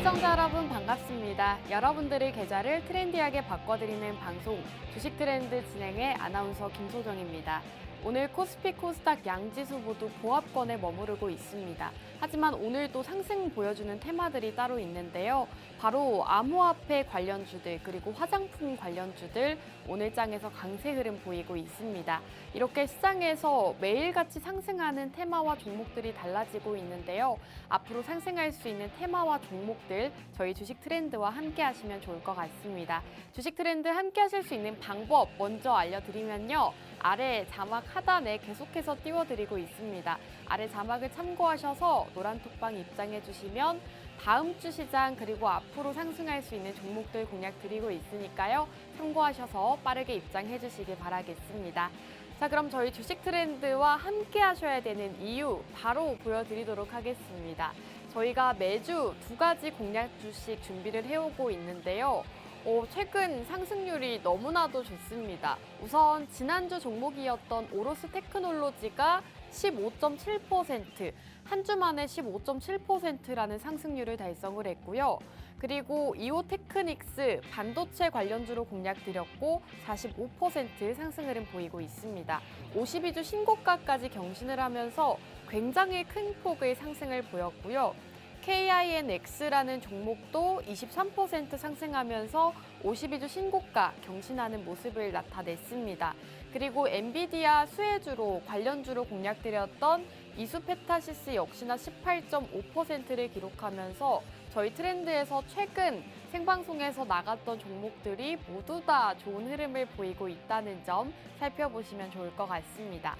시청자 여러분 반갑습니다. 여러분들의 계좌를 트렌디하게 바꿔드리는 방송 주식 트렌드 진행의 아나운서 김소정입니다. 오늘 코스피 코스닥 양지수 모두 보합권에 머무르고 있습니다. 하지만 오늘도 상승 보여주는 테마들이 따로 있는데요. 바로 암호화폐 관련주들 그리고 화장품 관련주들 오늘 장에서 강세 흐름 보이고 있습니다. 이렇게 시장에서 매일같이 상승하는 테마와 종목들이 달라지고 있는데요. 앞으로 상승할 수 있는 테마와 종목들 저희 주식 트렌드와 함께 하시면 좋을 것 같습니다. 주식 트렌드 함께 하실 수 있는 방법 먼저 알려드리면요. 아래 자막 하단에 계속해서 띄워드리고 있습니다. 아래 자막을 참고하셔서 노란톡방 입장해 주시면 다음 주 시장 그리고 앞으로 상승할 수 있는 종목들 공략 드리고 있으니까요. 참고하셔서 빠르게 입장해 주시기 바라겠습니다. 자, 그럼 저희 주식 트렌드와 함께 하셔야 되는 이유 바로 보여드리도록 하겠습니다. 저희가 매주 두 가지 공략 주식 준비를 해오고 있는데요. 최근 상승률이 너무나도 좋습니다. 우선 지난주 종목이었던 오로스 테크놀로지가 15.7%, 한 주 만에 15.7%라는 상승률을 달성을 했고요. 그리고 이오테크닉스 반도체 관련주로 공략드렸고 45% 상승 흐름 보이고 있습니다. 52주 신고가까지 경신을 하면서 굉장히 큰 폭의 상승을 보였고요. KINX라는 종목도 23% 상승하면서 52주 신고가 경신하는 모습을 나타냈습니다. 그리고 엔비디아 수혜주로 관련주로 공략드렸던 이수페타시스 역시나 18.5%를 기록하면서 저희 트렌드에서 최근 생방송에서 나갔던 종목들이 모두 다 좋은 흐름을 보이고 있다는 점 살펴보시면 좋을 것 같습니다.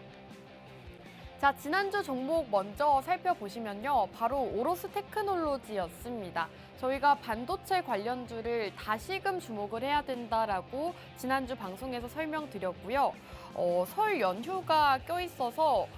자, 지난주 종목 먼저 살펴보시면요. 바로 오로스 테크놀로지였습니다. 저희가 반도체 관련주를 다시금 주목을 해야 된다라고 지난주 방송에서 설명드렸고요. 설 연휴가 껴있어서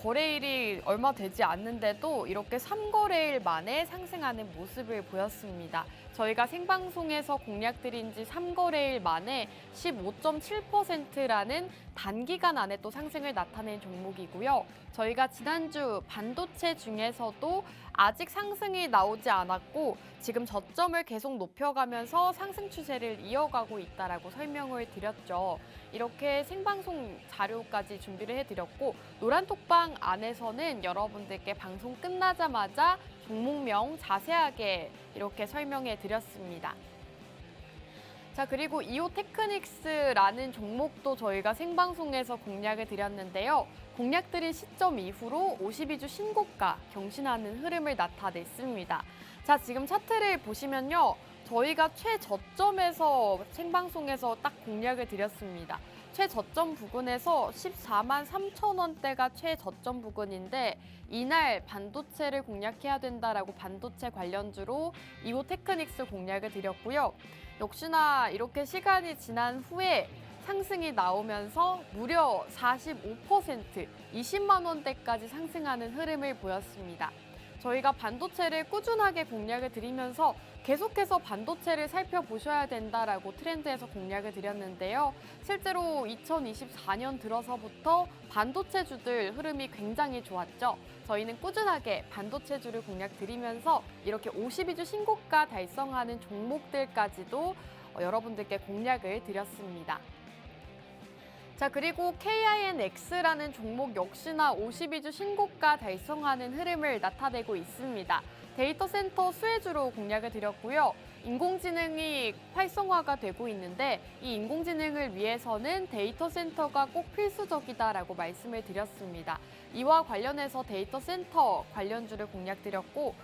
거래일이 얼마 되지 않는데도 이렇게 3거래일 만에 상승하는 모습을 보였습니다. 저희가 생방송에서 공략드린 지 3거래일 만에 15.7%라는 단기간 안에 또 상승을 나타낸 종목이고요. 저희가 지난주 반도체 중에서도 아직 상승이 나오지 않았고 지금 저점을 계속 높여가면서 상승 추세를 이어가고 있다라고 설명을 드렸죠. 이렇게 생방송 자료까지 준비를 해드렸고 노란톡방 안에서는 여러분들께 방송 끝나자마자 종목명 자세하게 이렇게 설명해 드렸습니다. 자, 그리고 이오테크닉스라는 종목도 저희가 생방송에서 공략을 드렸는데요. 공략드린 시점 이후로 52주 신고가 경신하는 흐름을 나타냈습니다. 자, 지금 차트를 보시면요. 저희가 최저점에서 생방송에서 딱 공략을 드렸습니다. 최저점 부근에서 14만 3천 원대가 최저점 부근인데 이날 반도체를 공략해야 된다라고 반도체 관련주로 이오테크닉스 공략을 드렸고요. 역시나 이렇게 시간이 지난 후에 상승이 나오면서 무려 45%, 20만 원대까지 상승하는 흐름을 보였습니다. 저희가 반도체를 꾸준하게 공략을 드리면서 계속해서 반도체를 살펴보셔야 된다라고 트렌드에서 공략을 드렸는데요. 실제로 2024년 들어서부터 반도체주들 흐름이 굉장히 좋았죠. 저희는 꾸준하게 반도체주를 공략 드리면서 이렇게 52주 신고가 달성하는 종목들까지도 여러분들께 공략을 드렸습니다. 자, 그리고 KINX라는 종목 역시나 52주 신고가 달성하는 흐름을 나타내고 있습니다. 데이터 센터 수혜주로 공략을 드렸고요. 인공지능이 활성화가 되고 있는데 이 인공지능을 위해서는 데이터 센터가 꼭 필수적이다라고 말씀을 드렸습니다. 이와 관련해서 데이터 센터 관련주를 공략 드렸고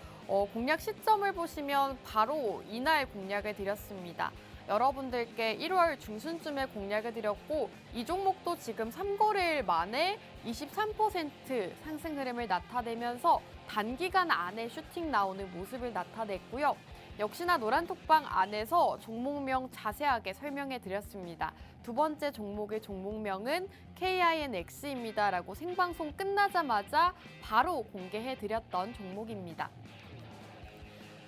공략 시점을 보시면 바로 이날 공략을 드렸습니다. 여러분들께 1월 중순쯤에 공략을 드렸고 이 종목도 지금 3거래일 만에 23% 상승 흐름을 나타내면서 단기간 안에 슈팅 나오는 모습을 나타냈고요. 역시나 노란톡방 안에서 종목명 자세하게 설명해 드렸습니다. 두 번째 종목의 종목명은 KINX입니다라고 생방송 끝나자마자 바로 공개해 드렸던 종목입니다.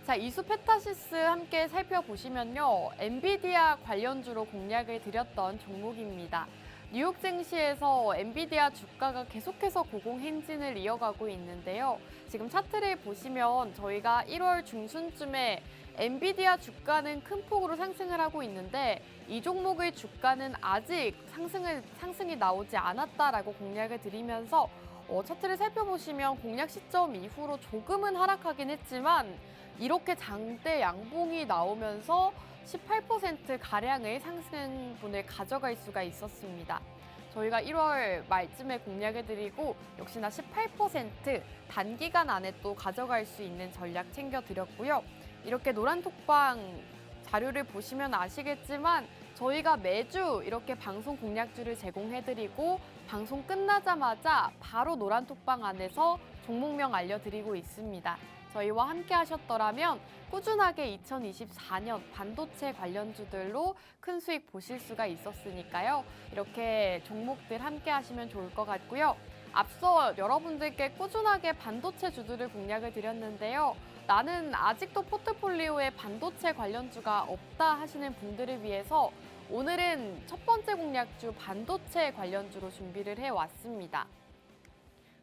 자, 이수페타시스 함께 살펴보시면요. 엔비디아 관련주로 공략을 드렸던 종목입니다. 뉴욕 증시에서 엔비디아 주가가 계속해서 고공행진을 이어가고 있는데요. 지금 차트를 보시면 저희가 1월 중순쯤에 엔비디아 주가는 큰 폭으로 상승을 하고 있는데 이 종목의 주가는 아직 상승이 나오지 않았다라고 공략을 드리면서 차트를 살펴보시면 공략 시점 이후로 조금은 하락하긴 했지만 이렇게 장대 양봉이 나오면서 18%가량의 상승분을 가져갈 수가 있었습니다. 저희가 1월 말쯤에 공략해드리고 역시나 18% 단기간 안에 또 가져갈 수 있는 전략 챙겨드렸고요. 이렇게 노란톡방 자료를 보시면 아시겠지만 저희가 매주 이렇게 방송 공략주를 제공해드리고 방송 끝나자마자 바로 노란톡방 안에서 종목명 알려드리고 있습니다. 저희와 함께 하셨더라면 꾸준하게 2024년 반도체 관련주들로 큰 수익 보실 수가 있었으니까요. 이렇게 종목들 함께 하시면 좋을 것 같고요. 앞서 여러분들께 꾸준하게 반도체 주들을 공략을 드렸는데요. 나는 아직도 포트폴리오에 반도체 관련주가 없다 하시는 분들을 위해서 오늘은 첫 번째 공략주 반도체 관련주로 준비를 해왔습니다.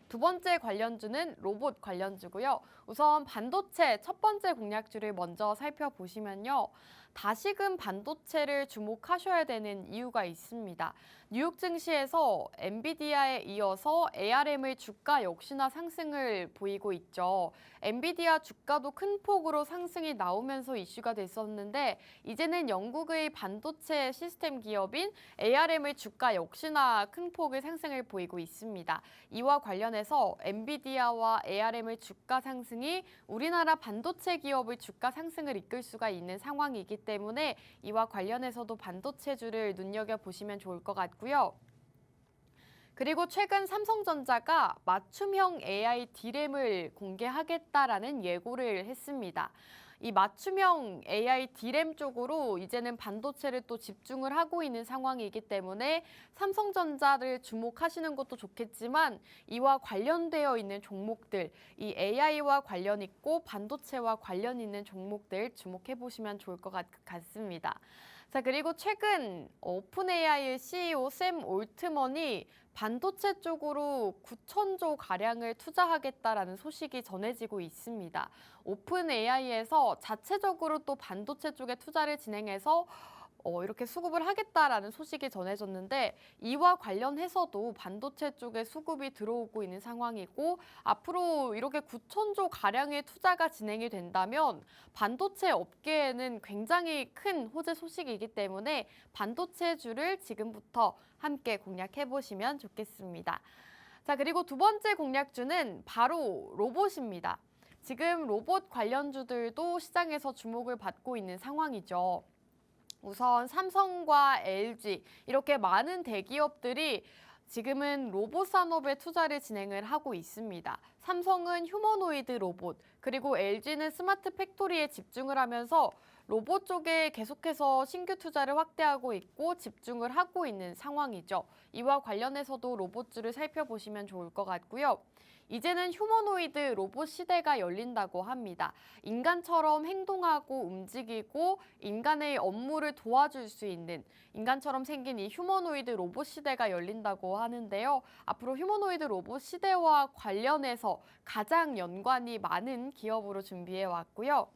두 번째 관련주는 로봇 관련주고요. 우선 반도체 첫 번째 공략주를 먼저 살펴보시면요. 다시금 반도체를 주목하셔야 되는 이유가 있습니다. 뉴욕 증시에서 엔비디아에 이어서 ARM의 주가 역시나 상승을 보이고 있죠. 엔비디아 주가도 큰 폭으로 상승이 나오면서 이슈가 됐었는데 이제는 영국의 반도체 시스템 기업인 ARM의 주가 역시나 큰 폭의 상승을 보이고 있습니다. 이와 관련해서 엔비디아와 ARM의 주가 상승이 우리나라 반도체 기업의 주가 상승을 이끌 수가 있는 상황이기 때문에 이와 관련해서도 반도체주를 눈여겨보시면 좋을 것 같고요. 그리고 최근 삼성전자가 맞춤형 AI D램을 공개하겠다라는 예고를 했습니다. 이 맞춤형 AI D램 쪽으로 이제는 반도체를 또 집중을 하고 있는 상황이기 때문에 삼성전자를 주목하시는 것도 좋겠지만 이와 관련되어 있는 종목들, 이 AI와 관련 있고 반도체와 관련 있는 종목들 주목해 보시면 좋을 것 같습니다. 자, 그리고 최근 오픈AI의 CEO 샘 올트먼이 반도체 쪽으로 9천조 가량을 투자하겠다라는 소식이 전해지고 있습니다. 오픈AI에서 자체적으로 또 반도체 쪽에 투자를 진행해서 이렇게 수급을 하겠다라는 소식이 전해졌는데 이와 관련해서도 반도체 쪽에 수급이 들어오고 있는 상황이고 앞으로 이렇게 9천조 가량의 투자가 진행이 된다면 반도체 업계에는 굉장히 큰 호재 소식이기 때문에 반도체주를 지금부터 함께 공략해 보시면 좋겠습니다. 자, 그리고 두 번째 공략주는 바로 로봇입니다. 지금 로봇 관련주들도 시장에서 주목을 받고 있는 상황이죠. 우선 삼성과 LG 이렇게 많은 대기업들이 지금은 로봇 산업에 투자를 진행을 하고 있습니다. 삼성은 휴머노이드 로봇, 그리고 LG는 스마트 팩토리에 집중을 하면서 로봇 쪽에 계속해서 신규 투자를 확대하고 있고 집중을 하고 있는 상황이죠. 이와 관련해서도 로봇주를 살펴보시면 좋을 것 같고요. 이제는 휴머노이드 로봇 시대가 열린다고 합니다. 인간처럼 행동하고 움직이고 인간의 업무를 도와줄 수 있는 인간처럼 생긴 이 휴머노이드 로봇 시대가 열린다고 하는데요. 앞으로 휴머노이드 로봇 시대와 관련해서 가장 연관이 많은 기업으로 준비해 왔고요.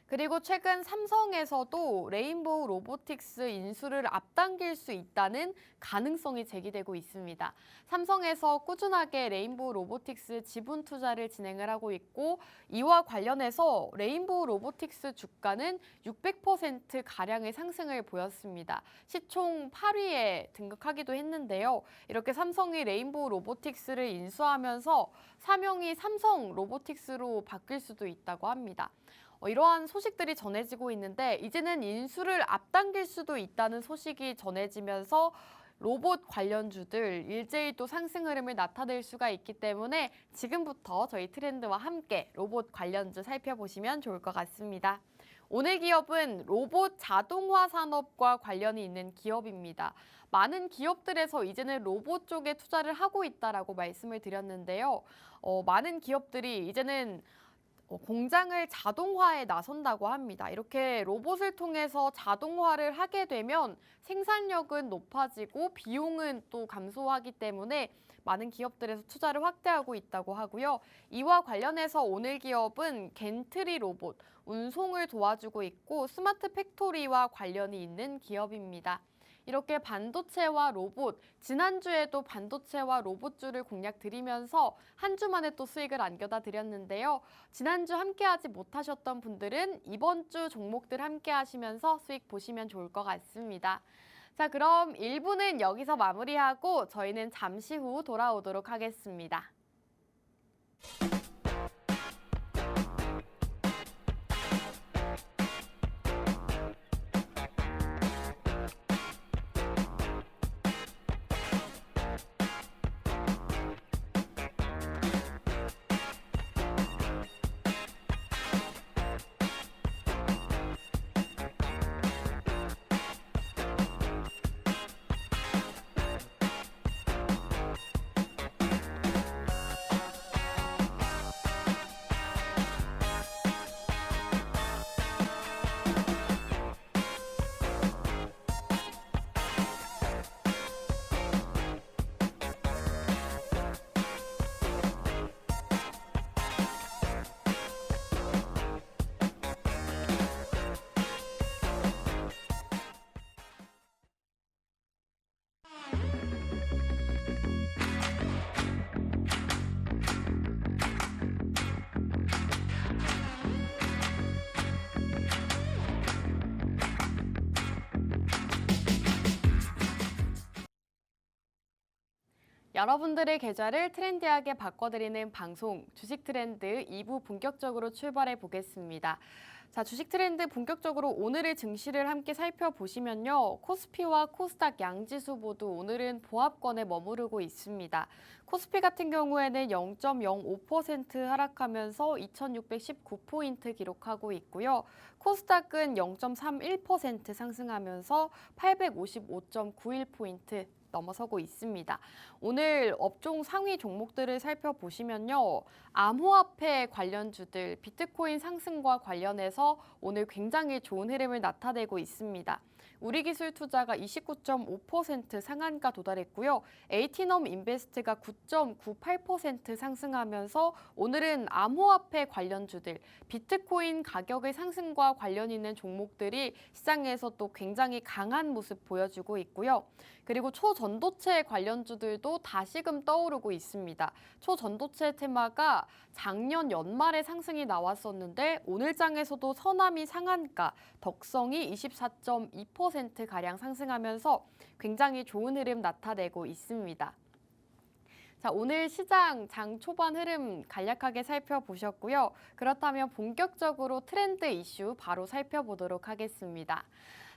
그리고 최근 삼성에서도 레인보우 로보틱스 인수를 앞당길 수 있다는 가능성이 제기되고 있습니다. 삼성에서 꾸준하게 레인보우 로보틱스 지분 투자를 진행을 하고 있고 이와 관련해서 레인보우 로보틱스 주가는 600%가량의 상승을 보였습니다. 시총 8위에 등극하기도 했는데요. 이렇게 삼성이 레인보우 로보틱스를 인수하면서 사명이 삼성 로보틱스로 바뀔 수도 있다고 합니다. 이러한 소식들이 전해지고 있는데 이제는 인수를 앞당길 수도 있다는 소식이 전해지면서 로봇 관련주들 일제히 또 상승 흐름을 나타낼 수가 있기 때문에 지금부터 저희 트렌드와 함께 로봇 관련주 살펴보시면 좋을 것 같습니다. 오늘 기업은 로봇 자동화 산업과 관련이 있는 기업입니다. 많은 기업들에서 이제는 로봇 쪽에 투자를 하고 있다라고 말씀을 드렸는데요. 많은 기업들이 이제는 공장을 자동화에 나선다고 합니다. 이렇게 로봇을 통해서 자동화를 하게 되면 생산력은 높아지고 비용은 또 감소하기 때문에 많은 기업들에서 투자를 확대하고 있다고 하고요. 이와 관련해서 오늘 기업은 겐트리 로봇, 운송을 도와주고 있고 스마트 팩토리와 관련이 있는 기업입니다. 이렇게 반도체와 로봇, 지난주에도 반도체와 로봇주를 공략 드리면서 한 주 만에 또 수익을 안겨다 드렸는데요. 지난주 함께하지 못하셨던 분들은 이번 주 종목들 함께하시면서 수익 보시면 좋을 것 같습니다. 자, 그럼 1부는 여기서 마무리하고 저희는 잠시 후 돌아오도록 하겠습니다. 여러분들의 계좌를 트렌디하게 바꿔드리는 방송 주식 트렌드 2부 본격적으로 출발해 보겠습니다. 자, 주식 트렌드 본격적으로 오늘의 증시를 함께 살펴보시면요. 코스피와 코스닥 양지수 모두 오늘은 보합권에 머무르고 있습니다. 코스피 같은 경우에는 0.05% 하락하면서 2,619포인트 기록하고 있고요. 코스닥은 0.31% 상승하면서 855.91포인트 넘어서고 있습니다. 오늘 업종 상위 종목들을 살펴보시면요. 암호화폐 관련주들 비트코인 상승과 관련해서 오늘 굉장히 좋은 흐름을 나타내고 있습니다. 우리기술투자가 29.5% 상한가 도달했고요. 에이티넘 인베스트가 9.98% 상승하면서 오늘은 암호화폐 관련주들, 비트코인 가격의 상승과 관련 있는 종목들이 시장에서 또 굉장히 강한 모습 보여주고 있고요. 그리고 초전도체 관련주들도 다시금 떠오르고 있습니다. 초전도체 테마가 작년 연말에 상승이 나왔었는데 오늘 장에서도 서남이 상한가, 덕성이 24.2%가량 상승하면서 굉장히 좋은 흐름 나타내고 있습니다. 자, 오늘 시장 장 초반 흐름 간략하게 살펴보셨고요. 그렇다면 본격적으로 트렌드 이슈 바로 살펴보도록 하겠습니다.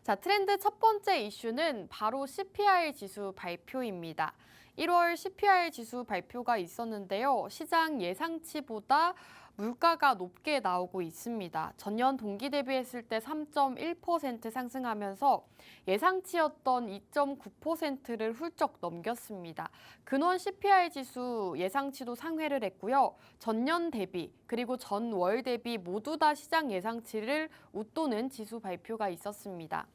자, 트렌드 첫 번째 이슈는 바로 CPI 지수 발표입니다. 1월 CPI 지수 발표가 있었는데요. 시장 예상치보다 물가가 높게 나오고 있습니다. 전년 동기 대비했을 때 3.1% 상승하면서 예상치였던 2.9%를 훌쩍 넘겼습니다. 근원 CPI 지수 예상치도 상회를 했고요. 전년 대비 그리고 전월 대비 모두 다 시장 예상치를 웃도는 지수 발표가 있었습니다.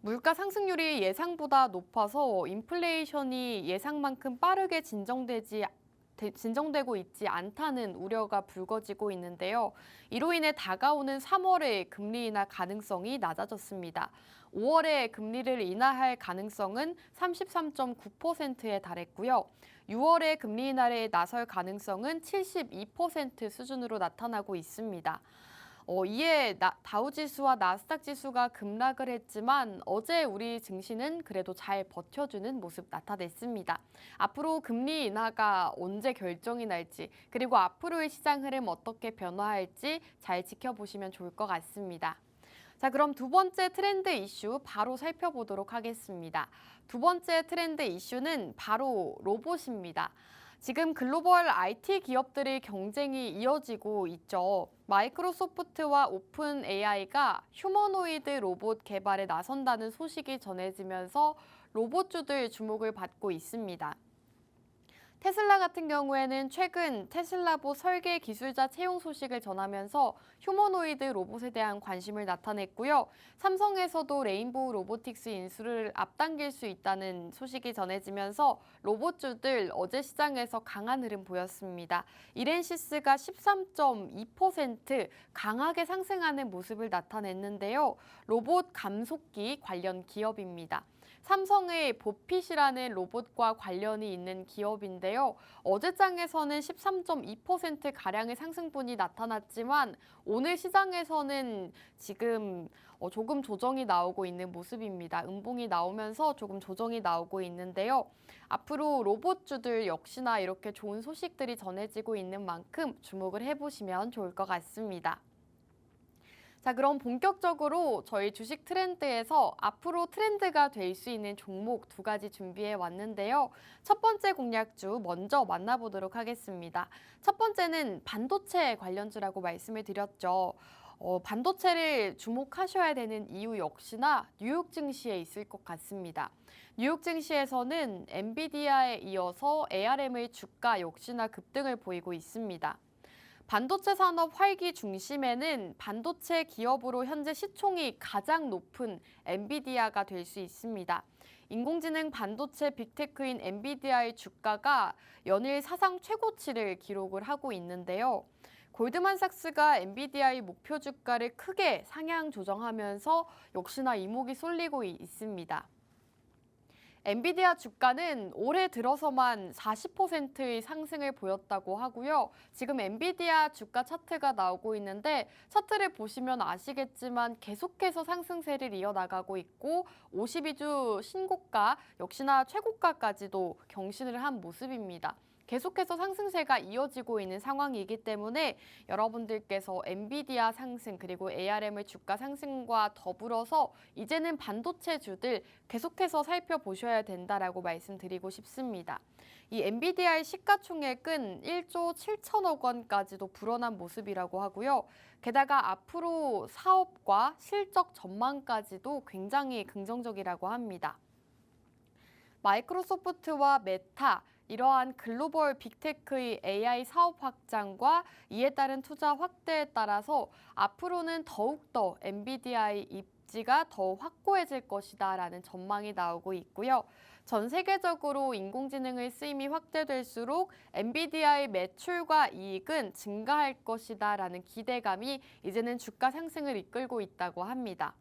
물가 상승률이 예상보다 높아서 인플레이션이 예상만큼 빠르게 진정되고 있지 않다는 우려가 불거지고 있는데요. 이로 인해 다가오는 3월의 금리 인하 가능성이 낮아졌습니다. 5월에 금리를 인하할 가능성은 33.9%에 달했고요. 6월에 금리 인하에 나설 가능성은 72% 수준으로 나타나고 있습니다. 이에 다우지수와 나스닥 지수가 급락을 했지만 어제 우리 증시는 그래도 잘 버텨주는 모습 나타냈습니다. 앞으로 금리 인하가 언제 결정이 날지 그리고 앞으로의 시장 흐름 어떻게 변화할지 잘 지켜보시면 좋을 것 같습니다. 자, 그럼 두 번째 트렌드 이슈 바로 살펴보도록 하겠습니다. 두 번째 트렌드 이슈는 바로 로봇입니다. 지금 글로벌 IT 기업들의 경쟁이 이어지고 있죠. 마이크로소프트와 오픈 AI가 휴머노이드 로봇 개발에 나선다는 소식이 전해지면서 로봇주들 주목을 받고 있습니다. 테슬라 같은 경우에는 최근 테슬라봇 설계 기술자 채용 소식을 전하면서 휴머노이드 로봇에 대한 관심을 나타냈고요. 삼성에서도 레인보우 로보틱스 인수를 앞당길 수 있다는 소식이 전해지면서 로봇주들 어제 시장에서 강한 흐름 보였습니다. 이렌시스가 13.2% 강하게 상승하는 모습을 나타냈는데요. 로봇 감속기 관련 기업입니다. 삼성의 보핏이라는 로봇과 관련이 있는 기업인데요. 어제장에서는 13.2%가량의 상승분이 나타났지만 오늘 시장에서는 지금 조금 조정이 나오고 있는 모습입니다. 음봉이 나오면서 조금 조정이 나오고 있는데요. 앞으로 로봇주들 역시나 이렇게 좋은 소식들이 전해지고 있는 만큼 주목을 해보시면 좋을 것 같습니다. 자, 그럼 본격적으로 저희 주식 트렌드에서 앞으로 트렌드가 될 수 있는 종목 2가지 준비해 왔는데요. 첫 번째 공략주 먼저 만나보도록 하겠습니다. 첫 번째는 반도체 관련주라고 말씀을 드렸죠. 반도체를 주목하셔야 되는 이유 역시나 뉴욕 증시에 있을 것 같습니다. 뉴욕 증시에서는 엔비디아에 이어서 ARM의 주가 역시나 급등을 보이고 있습니다. 반도체 산업 활기 중심에는 반도체 기업으로 현재 시총이 가장 높은 엔비디아가 될 수 있습니다. 인공지능 반도체 빅테크인 엔비디아의 주가가 연일 사상 최고치를 기록을 하고 있는데요. 골드만삭스가 엔비디아의 목표 주가를 크게 상향 조정하면서 역시나 이목이 쏠리고 있습니다. 엔비디아 주가는 올해 들어서만 40%의 상승을 보였다고 하고요. 지금 엔비디아 주가 차트가 나오고 있는데 차트를 보시면 아시겠지만 계속해서 상승세를 이어나가고 있고 52주 신고가 역시나 최고가까지도 경신을 한 모습입니다. 계속해서 상승세가 이어지고 있는 상황이기 때문에 여러분들께서 엔비디아 상승 그리고 ARM의 주가 상승과 더불어서 이제는 반도체주들 계속해서 살펴보셔야 된다라고 말씀드리고 싶습니다. 이 엔비디아의 시가총액은 1조 7천억 원까지도 불어난 모습이라고 하고요. 게다가 앞으로 사업과 실적 전망까지도 굉장히 긍정적이라고 합니다. 마이크로소프트와 메타, 이러한 글로벌 빅테크의 AI 사업 확장과 이에 따른 투자 확대에 따라서 앞으로는 더욱더 엔비디아의 입지가 더 확고해질 것이다라는 전망이 나오고 있고요. 전 세계적으로 인공지능의 쓰임이 확대될수록 엔비디아의 매출과 이익은 증가할 것이다라는 기대감이 이제는 주가 상승을 이끌고 있다고 합니다.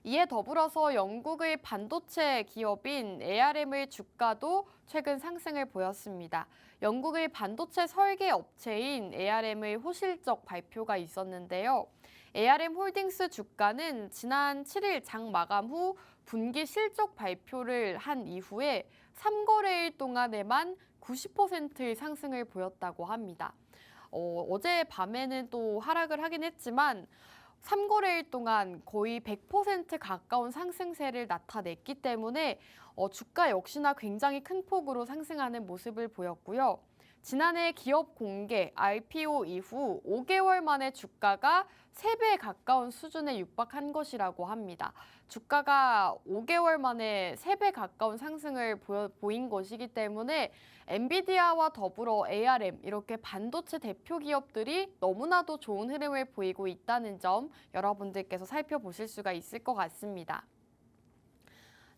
이에 더불어서 영국의 반도체 기업인 ARM의 주가도 최근 상승을 보였습니다. 영국의 반도체 설계 업체인 ARM의 호실적 발표가 있었는데요. ARM 홀딩스 주가는 지난 7일 장 마감 후 분기 실적 발표를 한 이후에 3거래일 동안에만 90%의 상승을 보였다고 합니다. 어제 밤에는 또 하락을 하긴 했지만 3거래일 동안 거의 100% 가까운 상승세를 나타냈기 때문에 주가 역시나 굉장히 큰 폭으로 상승하는 모습을 보였고요. 지난해 기업 공개, IPO 이후 5개월 만에 주가가 3배 가까운 수준에 육박한 것이라고 합니다. 주가가 5개월 만에 3배 가까운 상승을 보인 것이기 때문에 엔비디아와 더불어 ARM 이렇게 반도체 대표 기업들이 너무나도 좋은 흐름을 보이고 있다는 점 여러분들께서 살펴보실 수가 있을 것 같습니다.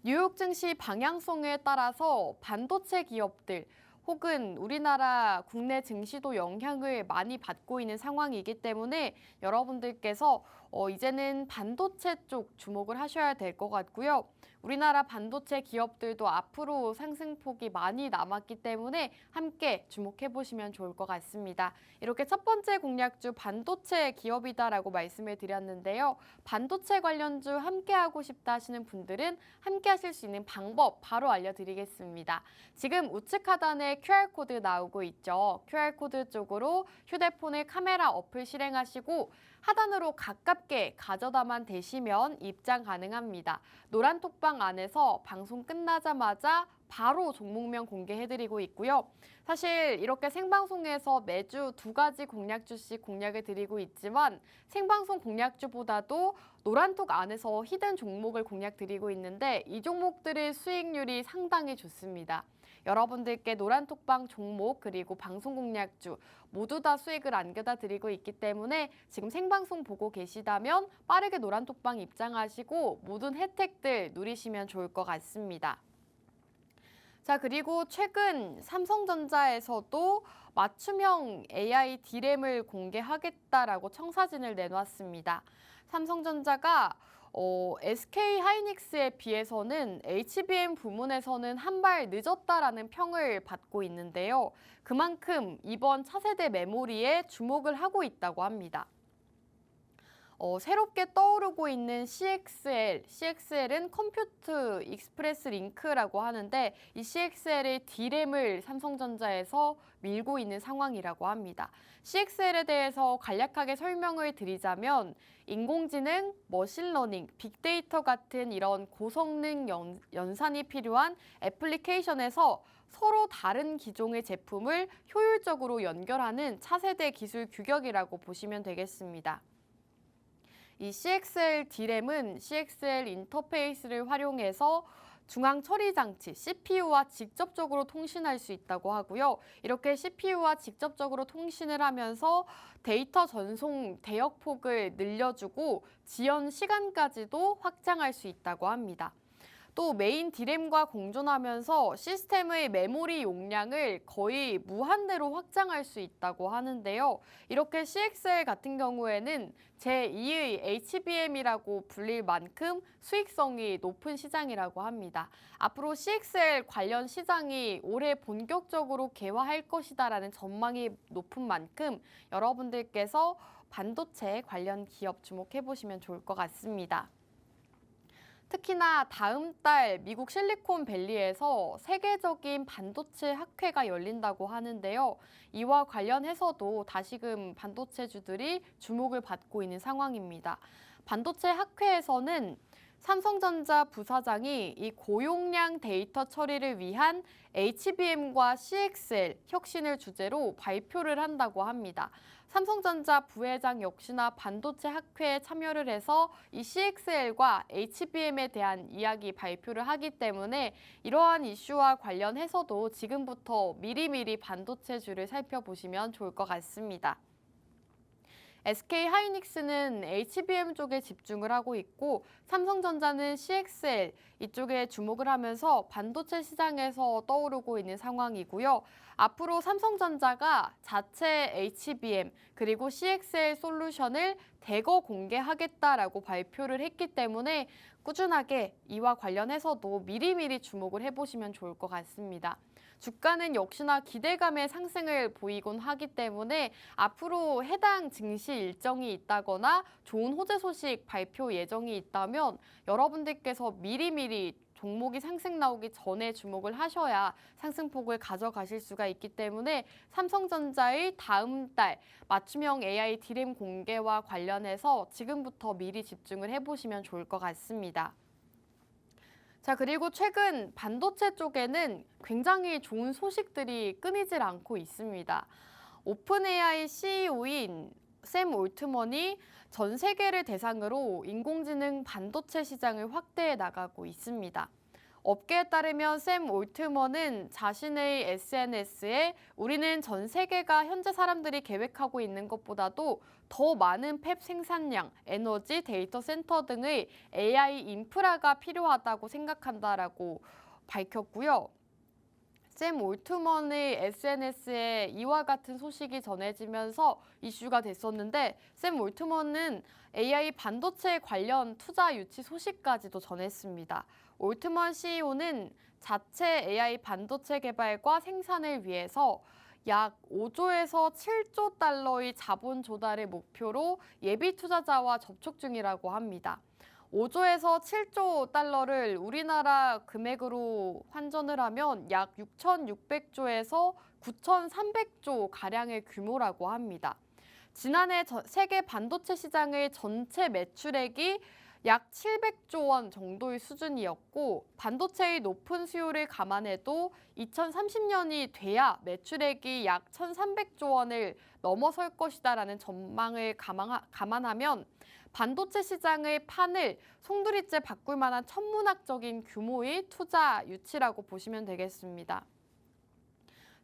뉴욕 증시 방향성에 따라서 반도체 기업들 혹은 우리나라 국내 증시도 영향을 많이 받고 있는 상황이기 때문에 여러분들께서 이제는 반도체 쪽 주목을 하셔야 될 것 같고요. 우리나라 반도체 기업들도 앞으로 상승폭이 많이 남았기 때문에 함께 주목해 보시면 좋을 것 같습니다. 이렇게 첫 번째 공략주 반도체 기업이다라고 말씀을 드렸는데요. 반도체 관련주 함께 하고 싶다 하시는 분들은 함께 하실 수 있는 방법 바로 알려드리겠습니다. 지금 우측 하단에 QR코드 나오고 있죠. QR코드 쪽으로 휴대폰의 카메라 어플 실행하시고 하단으로 가깝게 가져다만 대시면 입장 가능합니다. 노란 톡방 안에서 방송 끝나자마자 바로 종목명 공개해드리고 있고요. 사실 이렇게 생방송에서 매주 2가지 공략주씩 공략을 드리고 있지만 생방송 공략주보다도 노란톡 안에서 히든 종목을 공략 드리고 있는데 이 종목들의 수익률이 상당히 좋습니다. 여러분들께 노란톡방 종목 그리고 방송 공략주 모두 다 수익을 안겨다 드리고 있기 때문에 지금 생방송 보고 계시다면 빠르게 노란톡방 입장하시고 모든 혜택들 누리시면 좋을 것 같습니다. 자, 그리고 최근 삼성전자에서도 맞춤형 AI D램을 공개하겠다라고 청사진을 내놨습니다. 삼성전자가 SK 하이닉스에 비해서는 HBM 부문에서는 한 발 늦었다라는 평을 받고 있는데요. 그만큼 이번 차세대 메모리에 주목을 하고 있다고 합니다. 새롭게 떠오르고 있는 CXL은 컴퓨트 익스프레스 링크라고 하는데 이 CXL의 D램을 삼성전자에서 밀고 있는 상황이라고 합니다. CXL에 대해서 간략하게 설명을 드리자면 인공지능, 머신러닝, 빅데이터 같은 이런 고성능 연산이 필요한 애플리케이션에서 서로 다른 기종의 제품을 효율적으로 연결하는 차세대 기술 규격이라고 보시면 되겠습니다. 이 CXL D램은 CXL 인터페이스를 활용해서 중앙 처리 장치 CPU와 직접적으로 통신할 수 있다고 하고요. 이렇게 CPU와 직접적으로 통신을 하면서 데이터 전송 대역폭을 늘려주고 지연 시간까지도 확장할 수 있다고 합니다. 또 메인 D램과 공존하면서 시스템의 메모리 용량을 거의 무한대로 확장할 수 있다고 하는데요. 이렇게 CXL 같은 경우에는 제2의 HBM이라고 불릴 만큼 수익성이 높은 시장이라고 합니다. 앞으로 CXL 관련 시장이 올해 본격적으로 개화할 것이다라는 전망이 높은 만큼 여러분들께서 반도체 관련 기업 주목해 보시면 좋을 것 같습니다. 특히나 다음 달 미국 실리콘밸리에서 세계적인 반도체 학회가 열린다고 하는데요. 이와 관련해서도 다시금 반도체주들이 주목을 받고 있는 상황입니다. 반도체 학회에서는 삼성전자 부사장이 이 고용량 데이터 처리를 위한 HBM과 CXL 혁신을 주제로 발표를 한다고 합니다. 삼성전자 부회장 역시나 반도체 학회에 참여를 해서 이 CXL과 HBM에 대한 이야기 발표를 하기 때문에 이러한 이슈와 관련해서도 지금부터 미리미리 반도체주를 살펴보시면 좋을 것 같습니다. SK 하이닉스는 HBM 쪽에 집중을 하고 있고 삼성전자는 CXL 이쪽에 주목을 하면서 반도체 시장에서 떠오르고 있는 상황이고요. 앞으로 삼성전자가 자체 HBM 그리고 CXL 솔루션을 대거 공개하겠다라고 발표를 했기 때문에 꾸준하게 이와 관련해서도 미리미리 주목을 해보시면 좋을 것 같습니다. 주가는 역시나 기대감의 상승을 보이곤 하기 때문에 앞으로 해당 증시 일정이 있다거나 좋은 호재 소식 발표 예정이 있다면 여러분들께서 미리미리 종목이 상승 나오기 전에 주목을 하셔야 상승폭을 가져가실 수가 있기 때문에 삼성전자의 다음 달 맞춤형 AI D램 공개와 관련해서 지금부터 미리 집중을 해보시면 좋을 것 같습니다. 자, 그리고 최근 반도체 쪽에는 굉장히 좋은 소식들이 끊이질 않고 있습니다. 오픈 AI CEO인 샘 올트먼이 전 세계를 대상으로 인공지능 반도체 시장을 확대해 나가고 있습니다. 업계에 따르면 샘 올트먼은 자신의 SNS에 우리는 전 세계가 현재 사람들이 계획하고 있는 것보다도 더 많은 팹 생산량, 에너지, 데이터 센터 등의 AI 인프라가 필요하다고 생각한다라고 밝혔고요. 샘 올트먼의 SNS에 이와 같은 소식이 전해지면서 이슈가 됐었는데 샘 올트먼은 AI 반도체 관련 투자 유치 소식까지도 전했습니다. 올트먼 CEO는 자체 AI 반도체 개발과 생산을 위해서 약 5조에서 7조 달러의 자본 조달을 목표로 예비 투자자와 접촉 중이라고 합니다. 5조에서 7조 달러를 우리나라 금액으로 환전을 하면 약 6,600조에서 9,300조 가량의 규모라고 합니다. 지난해 세계 반도체 시장의 전체 매출액이 약 700조 원 정도의 수준이었고 반도체의 높은 수요를 감안해도 2030년이 돼야 매출액이 약 1,300조 원을 넘어설 것이다라는 전망을 감안하면 반도체 시장의 판을 송두리째 바꿀 만한 천문학적인 규모의 투자 유치라고 보시면 되겠습니다.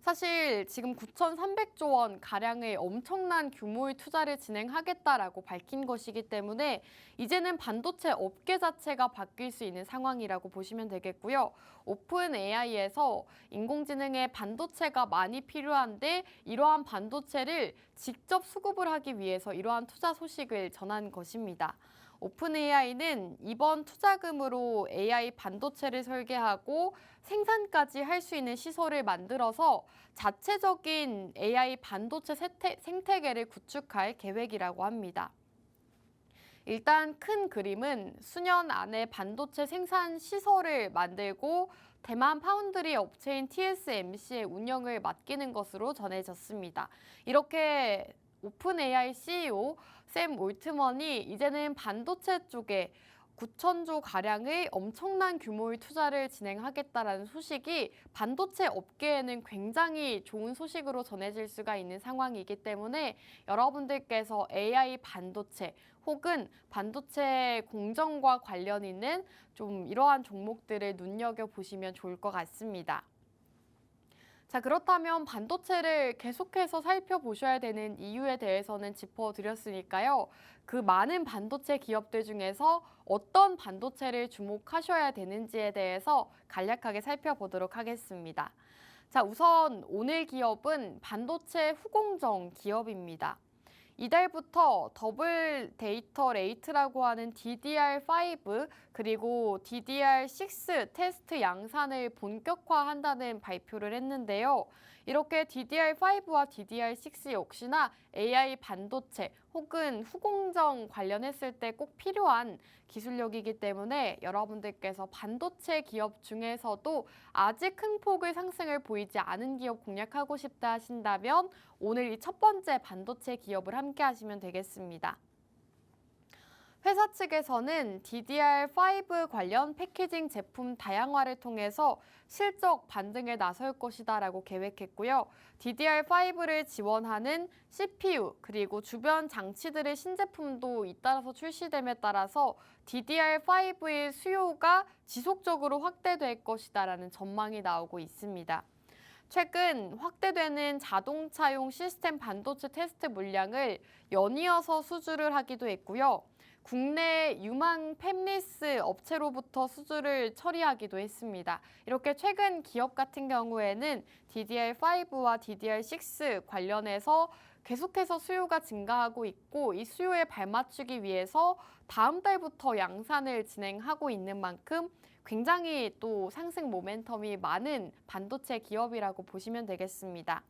사실 지금 9,300조 원 가량의 엄청난 규모의 투자를 진행하겠다라고 밝힌 것이기 때문에 이제는 반도체 업계 자체가 바뀔 수 있는 상황이라고 보시면 되겠고요. 오픈 AI에서 인공지능에 반도체가 많이 필요한데 이러한 반도체를 직접 수급을 하기 위해서 이러한 투자 소식을 전한 것입니다. 오픈 AI는 이번 투자금으로 AI 반도체를 설계하고 생산까지 할 수 있는 시설을 만들어서 자체적인 AI 반도체 생태계를 구축할 계획이라고 합니다. 일단 큰 그림은 수년 안에 반도체 생산 시설을 만들고 대만 파운드리 업체인 TSMC의 운영을 맡기는 것으로 전해졌습니다. 이렇게 오픈 AI CEO 샘 올트먼이 이제는 반도체 쪽에 9천조 가량의 엄청난 규모의 투자를 진행하겠다라는 소식이 반도체 업계에는 굉장히 좋은 소식으로 전해질 수가 있는 상황이기 때문에 여러분들께서 AI 반도체 혹은 반도체 공정과 관련 있는 좀 이러한 종목들을 눈여겨보시면 좋을 것 같습니다. 자, 그렇다면 반도체를 계속해서 살펴보셔야 되는 이유에 대해서는 짚어드렸으니까요. 그 많은 반도체 기업들 중에서 어떤 반도체를 주목하셔야 되는지에 대해서 간략하게 살펴보도록 하겠습니다. 자, 우선 오늘 기업은 반도체 후공정 기업입니다. 이달부터 더블 데이터 레이트라고 하는 DDR5 그리고 DDR6 테스트 양산을 본격화한다는 발표를 했는데요. 이렇게 DDR5와 DDR6 역시나 AI 반도체 혹은 후공정 관련했을 때 꼭 필요한 기술력이기 때문에 여러분들께서 반도체 기업 중에서도 아직 큰 폭의 상승을 보이지 않은 기업 공략하고 싶다 하신다면 오늘 이 첫 번째 반도체 기업을 함께 하시면 되겠습니다. 회사 측에서는 DDR5 관련 패키징 제품 다양화를 통해서 실적 반등에 나설 것이다라고 계획했고요. DDR5를 지원하는 CPU 그리고 주변 장치들의 신제품도 잇따라서 출시됨에 따라서 DDR5의 수요가 지속적으로 확대될 것이다라는 전망이 나오고 있습니다. 최근 확대되는 자동차용 시스템 반도체 테스트 물량을 연이어서 수주를 하기도 했고요. 국내 유망 팹리스 업체로부터 수주를 처리하기도 했습니다. 이렇게 최근 기업 같은 경우에는 DDR5와 DDR6 관련해서 계속해서 수요가 증가하고 있고 이 수요에 발맞추기 위해서 다음 달부터 양산을 진행하고 있는 만큼 굉장히 또 상승 모멘텀이 많은 반도체 기업이라고 보시면 되겠습니다.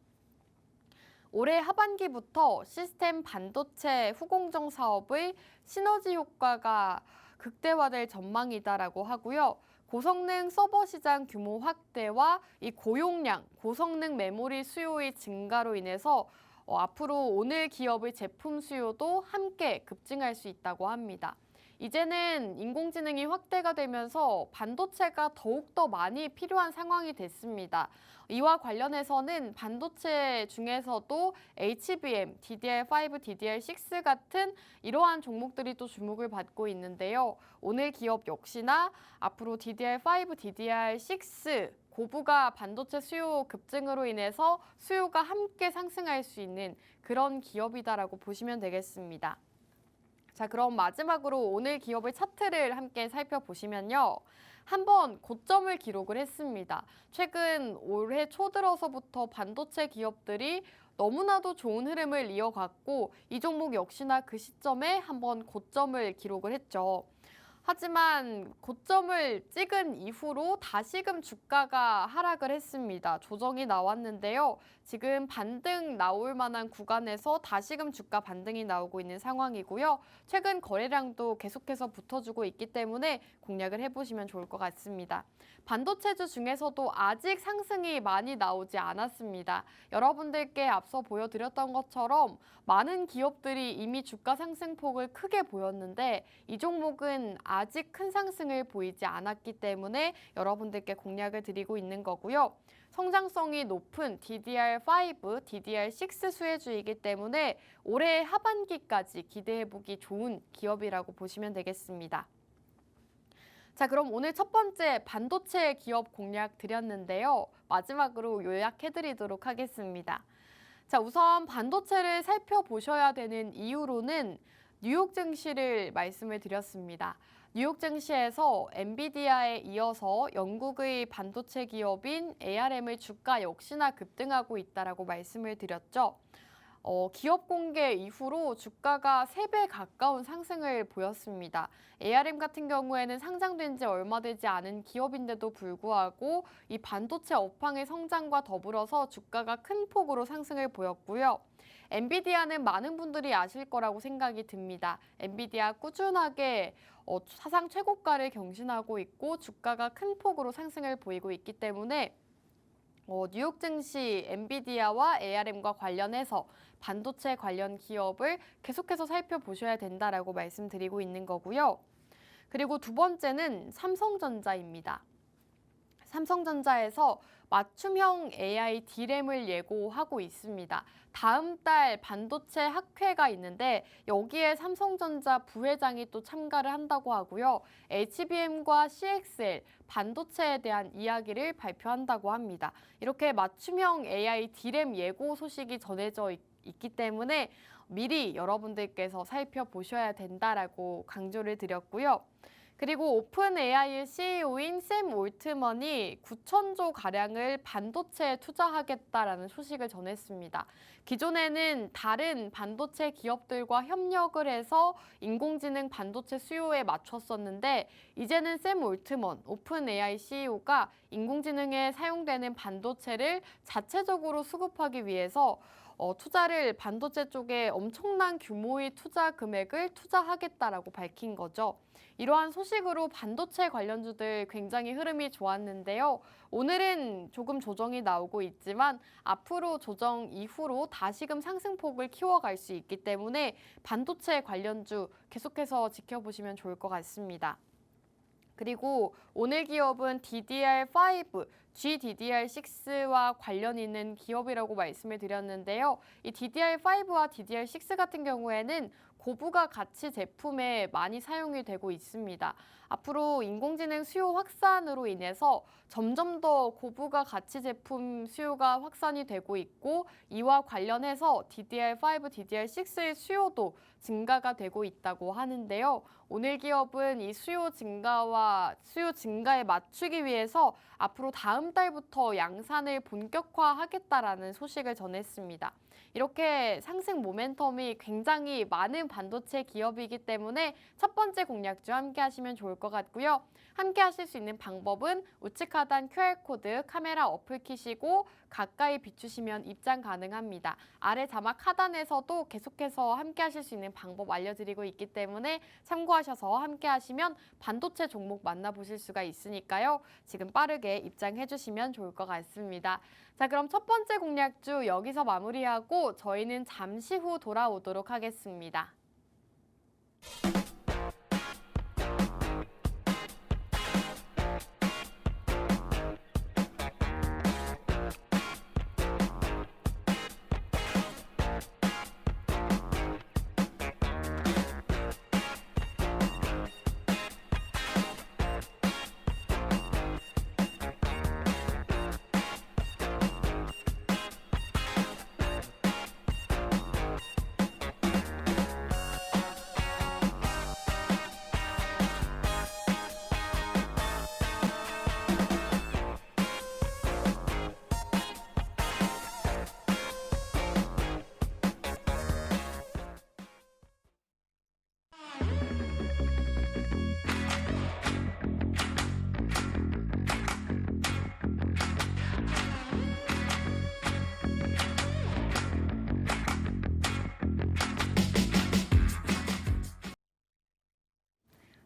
올해 하반기부터 시스템 반도체 후공정 사업의 시너지 효과가 극대화될 전망이다라고 하고요. 고성능 서버 시장 규모 확대와 이 고용량, 고성능 메모리 수요의 증가로 인해서 앞으로 오늘 기업의 제품 수요도 함께 급증할 수 있다고 합니다. 이제는 인공지능이 확대가 되면서 반도체가 더욱더 많이 필요한 상황이 됐습니다. 이와 관련해서는 반도체 중에서도 HBM, DDR5, DDR6 같은 이러한 종목들이 또 주목을 받고 있는데요. 오늘 기업 역시나 앞으로 DDR5, DDR6 고부가 반도체 수요 급증으로 인해서 수요가 함께 상승할 수 있는 그런 기업이다라고 보시면 되겠습니다. 자, 그럼 마지막으로 오늘 기업의 차트를 함께 살펴보시면요. 한번 고점을 기록을 했습니다. 최근 올해 초 들어서부터 반도체 기업들이 너무나도 좋은 흐름을 이어갔고 이 종목 역시나 그 시점에 한번 고점을 기록을 했죠. 하지만 고점을 찍은 이후로 다시금 주가가 하락을 했습니다. 조정이 나왔는데요. 지금 반등 나올 만한 구간에서 다시금 주가 반등이 나오고 있는 상황이고요. 최근 거래량도 계속해서 붙어주고 있기 때문에 공략을 해보시면 좋을 것 같습니다. 반도체주 중에서도 아직 상승이 많이 나오지 않았습니다. 여러분들께 앞서 보여드렸던 것처럼 많은 기업들이 이미 주가 상승폭을 크게 보였는데 이 종목은 아직 큰 상승을 보이지 않았기 때문에 여러분들께 공략을 드리고 있는 거고요. 성장성이 높은 DDR5, DDR6 수혜주이기 때문에 올해 하반기까지 기대해보기 좋은 기업이라고 보시면 되겠습니다. 자, 그럼 오늘 첫 번째 반도체 기업 공략 드렸는데요. 마지막으로 요약해드리도록 하겠습니다. 자, 우선 반도체를 살펴보셔야 되는 이유로는 뉴욕 증시를 말씀을 드렸습니다. 뉴욕 증시에서 엔비디아에 이어서 영국의 반도체 기업인 ARM의 주가 역시나 급등하고 있다라고 말씀을 드렸죠. 기업 공개 이후로 주가가 3배 가까운 상승을 보였습니다. ARM 같은 경우에는 상장된 지 얼마 되지 않은 기업인데도 불구하고 이 반도체 업황의 성장과 더불어서 주가가 큰 폭으로 상승을 보였고요. 엔비디아는 많은 분들이 아실 거라고 생각이 듭니다. 엔비디아 꾸준하게 사상 최고가를 경신하고 있고 주가가 큰 폭으로 상승을 보이고 있기 때문에 뉴욕 증시 엔비디아와 ARM과 관련해서 반도체 관련 기업을 계속해서 살펴보셔야 된다라고 말씀드리고 있는 거고요. 그리고 두 번째는 삼성전자입니다. 삼성전자에서 맞춤형 AI D램을 예고하고 있습니다. 다음 달 반도체 학회가 있는데 여기에 삼성전자 부회장이 또 참가를 한다고 하고요. HBM과 CXL, 반도체에 대한 이야기를 발표한다고 합니다. 이렇게 맞춤형 AI D램 예고 소식이 전해져 있기 때문에 미리 여러분들께서 살펴보셔야 된다라고 강조를 드렸고요. 그리고 오픈 AI의 CEO인 샘 올트먼이 9천조 가량을 반도체에 투자하겠다라는 소식을 전했습니다. 기존에는 다른 반도체 기업들과 협력을 해서 인공지능 반도체 수요에 맞췄었는데 이제는 샘 올트먼 오픈 AI CEO가 인공지능에 사용되는 반도체를 자체적으로 수급하기 위해서 투자를 반도체 쪽에 엄청난 규모의 투자 금액을 투자하겠다라고 밝힌 거죠. 이러한 소식으로 반도체 관련주들 굉장히 흐름이 좋았는데요. 오늘은 조금 조정이 나오고 있지만 앞으로 조정 이후로 다시금 상승폭을 키워갈 수 있기 때문에 반도체 관련주 계속해서 지켜보시면 좋을 것 같습니다. 그리고 오늘 기업은 DDR5, GDDR6와 관련 있는 기업이라고 말씀을 드렸는데요. 이 DDR5와 DDR6 같은 경우에는 고부가 가치 제품에 많이 사용이 되고 있습니다. 앞으로 인공지능 수요 확산으로 인해서 점점 더 고부가 가치 제품 수요가 확산이 되고 있고 이와 관련해서 DDR5, DDR6의 수요도 증가가 되고 있다고 하는데요. 오늘 기업은 이 수요 증가에 맞추기 위해서 앞으로 다음 달부터 양산을 본격화하겠다라는 소식을 전했습니다. 이렇게 상승 모멘텀이 굉장히 많은 반도체 기업이기 때문에 첫 번째 공략주 함께 하시면 좋을 것 같고요. 함께 하실 수 있는 방법은 우측 하단 QR코드 카메라 어플 키시고 가까이 비추시면 입장 가능합니다. 아래 자막 하단에서도 계속해서 함께 하실 수 있는 방법 알려드리고 있기 때문에 참고하셔서 함께 하시면 반도체 종목 만나보실 수가 있으니까요. 지금 빠르게 입장해 주시면 좋을 것 같습니다. 자, 그럼 첫 번째 공략주 여기서 마무리하고 저희는 잠시 후 돌아오도록 하겠습니다.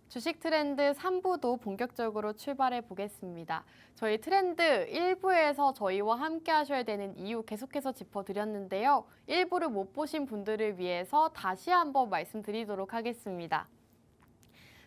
주식 트렌드 3부도 본격적으로 출발해 보겠습니다. 저희 트렌드 1부에서 저희와 함께 하셔야 되는 이유 계속해서 짚어드렸는데요. 1부를 못 보신 분들을 위해서 다시 한번 말씀드리도록 하겠습니다.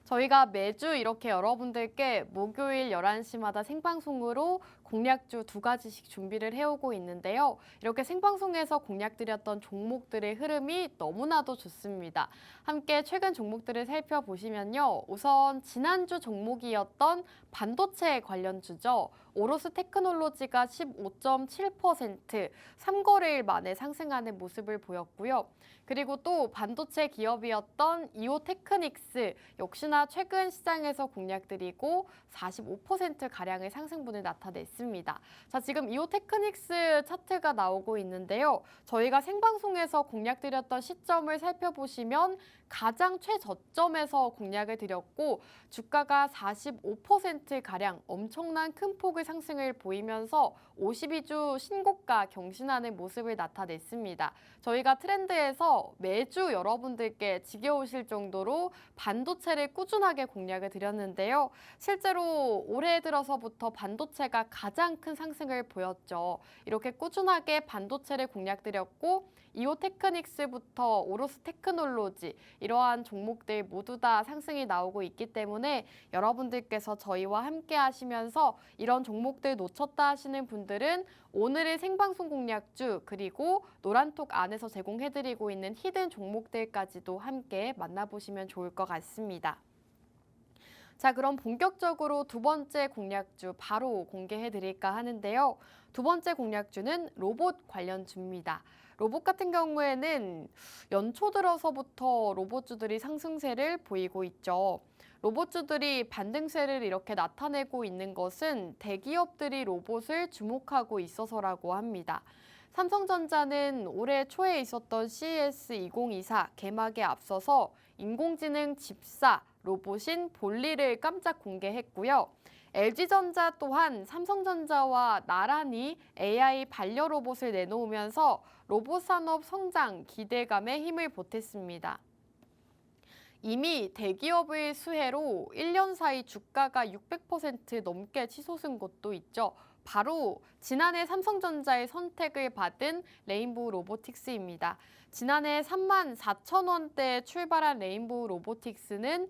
저희가 매주 이렇게 여러분들께 목요일 11시마다 생방송으로 공략주 2가지씩 준비를 해오고 있는데요. 이렇게 생방송에서 공략드렸던 종목들의 흐름이 너무나도 좋습니다. 함께 최근 종목들을 살펴보시면요. 우선 지난주 종목이었던 반도체 관련주죠. 오로스 테크놀로지가 15.7%, 3거래일 만에 상승하는 모습을 보였고요. 그리고 또 반도체 기업이었던 이오테크닉스 역시나 최근 시장에서 공략드리고 45%가량의 상승분을 나타냈습니다. 자, 지금 이오테크닉스 차트가 나오고 있는데요. 저희가 생방송에서 공략드렸던 시점을 살펴보시면 가장 최저점에서 공략을 드렸고 주가가 45%가량 엄청난 큰 폭의 상승을 보이면서 52주 신고가 경신하는 모습을 나타냈습니다. 저희가 트렌드에서 매주 여러분들께 지겨우실 정도로 반도체를 꾸준하게 공략을 드렸는데요. 실제로 올해 들어서부터 반도체가 가장 큰 상승을 보였죠. 이렇게 꾸준하게 반도체를 공략드렸고 이오테크닉스부터 오로스 테크놀로지 이러한 종목들 모두 다 상승이 나오고 있기 때문에 여러분들께서 저희와 함께 하시면서 이런 종목들 놓쳤다 하시는 분들은 오늘의 생방송 공략주 그리고 노란톡 안에서 제공해드리고 있는 히든 종목들까지도 함께 만나보시면 좋을 것 같습니다. 자, 그럼 본격적으로 2번째 공략주 바로 공개해 드릴까 하는데요. 2번째 공략주는 로봇 관련주입니다. 로봇 같은 경우에는 연초 들어서부터 로봇주들이 상승세를 보이고 있죠. 로봇주들이 반등세를 이렇게 나타내고 있는 것은 대기업들이 로봇을 주목하고 있어서라고 합니다. 삼성전자는 올해 초에 있었던 CES 2024 개막에 앞서서 인공지능 집사 로봇인 볼리를 깜짝 공개했고요. LG전자 또한 삼성전자와 나란히 AI 반려 로봇을 내놓으면서 로봇 산업 성장 기대감에 힘을 보탰습니다. 이미 대기업의 수혜로 1년 사이 주가가 600% 넘게 치솟은 곳도 있죠. 바로 지난해 삼성전자의 선택을 받은 레인보우 로보틱스입니다. 지난해 34,000원대에 출발한 레인보우 로보틱스는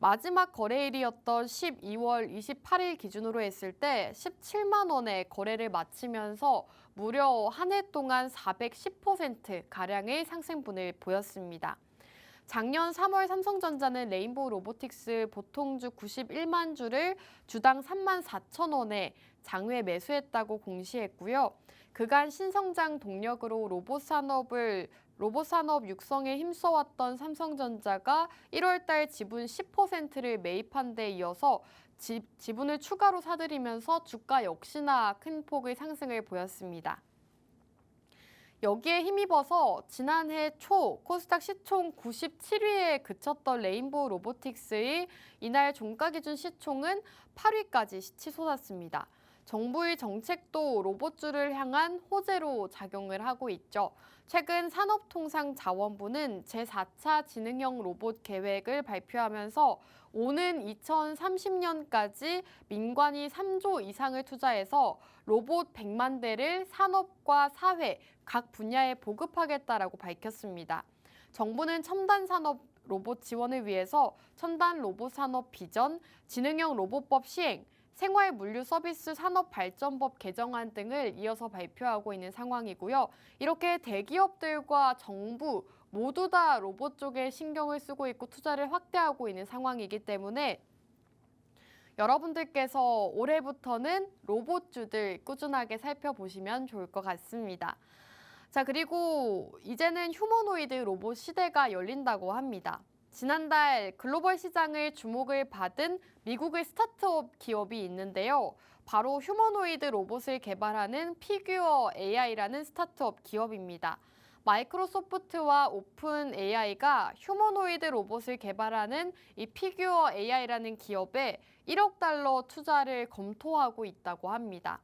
마지막 거래일이었던 12월 28일 기준으로 했을 때 17만 원에 거래를 마치면서 무려 한 해 동안 410%가량의 상승분을 보였습니다. 작년 3월 삼성전자는 레인보우 로보틱스 보통주 91만 주를 주당 34,000원에 장외 매수했다고 공시했고요. 그간 신성장 동력으로 로봇 산업 육성에 힘써왔던 삼성전자가 1월달 지분 10%를 매입한 데 이어서 지분을 추가로 사들이면서 주가 역시나 큰 폭의 상승을 보였습니다. 여기에 힘입어서 지난해 초 코스닥 시총 97위에 그쳤던 레인보우 로보틱스의 이날 종가 기준 시총은 8위까지 치솟았습니다. 정부의 정책도 로봇주를 향한 호재로 작용을 하고 있죠. 최근 산업통상자원부는 제4차 지능형 로봇 계획을 발표하면서 오는 2030년까지 민관이 3조 이상을 투자해서 로봇 100만 대를 산업과 사회, 각 분야에 보급하겠다라고 밝혔습니다. 정부는 첨단 산업 로봇 지원을 위해서 첨단 로봇 산업 비전, 지능형 로봇법 시행, 생활물류서비스 산업발전법 개정안 등을 이어서 발표하고 있는 상황이고요. 이렇게 대기업들과 정부 모두 다 로봇 쪽에 신경을 쓰고 있고 투자를 확대하고 있는 상황이기 때문에 여러분들께서 올해부터는 로봇주들 꾸준하게 살펴보시면 좋을 것 같습니다. 자, 그리고 이제는 휴머노이드 로봇 시대가 열린다고 합니다. 지난달 글로벌 시장을 주목을 받은 미국의 스타트업 기업이 있는데요. 바로 휴머노이드 로봇을 개발하는 피규어 AI라는 스타트업 기업입니다. 마이크로소프트와 오픈 AI가 휴머노이드 로봇을 개발하는 이 피규어 AI라는 기업에 1억 달러 투자를 검토하고 있다고 합니다.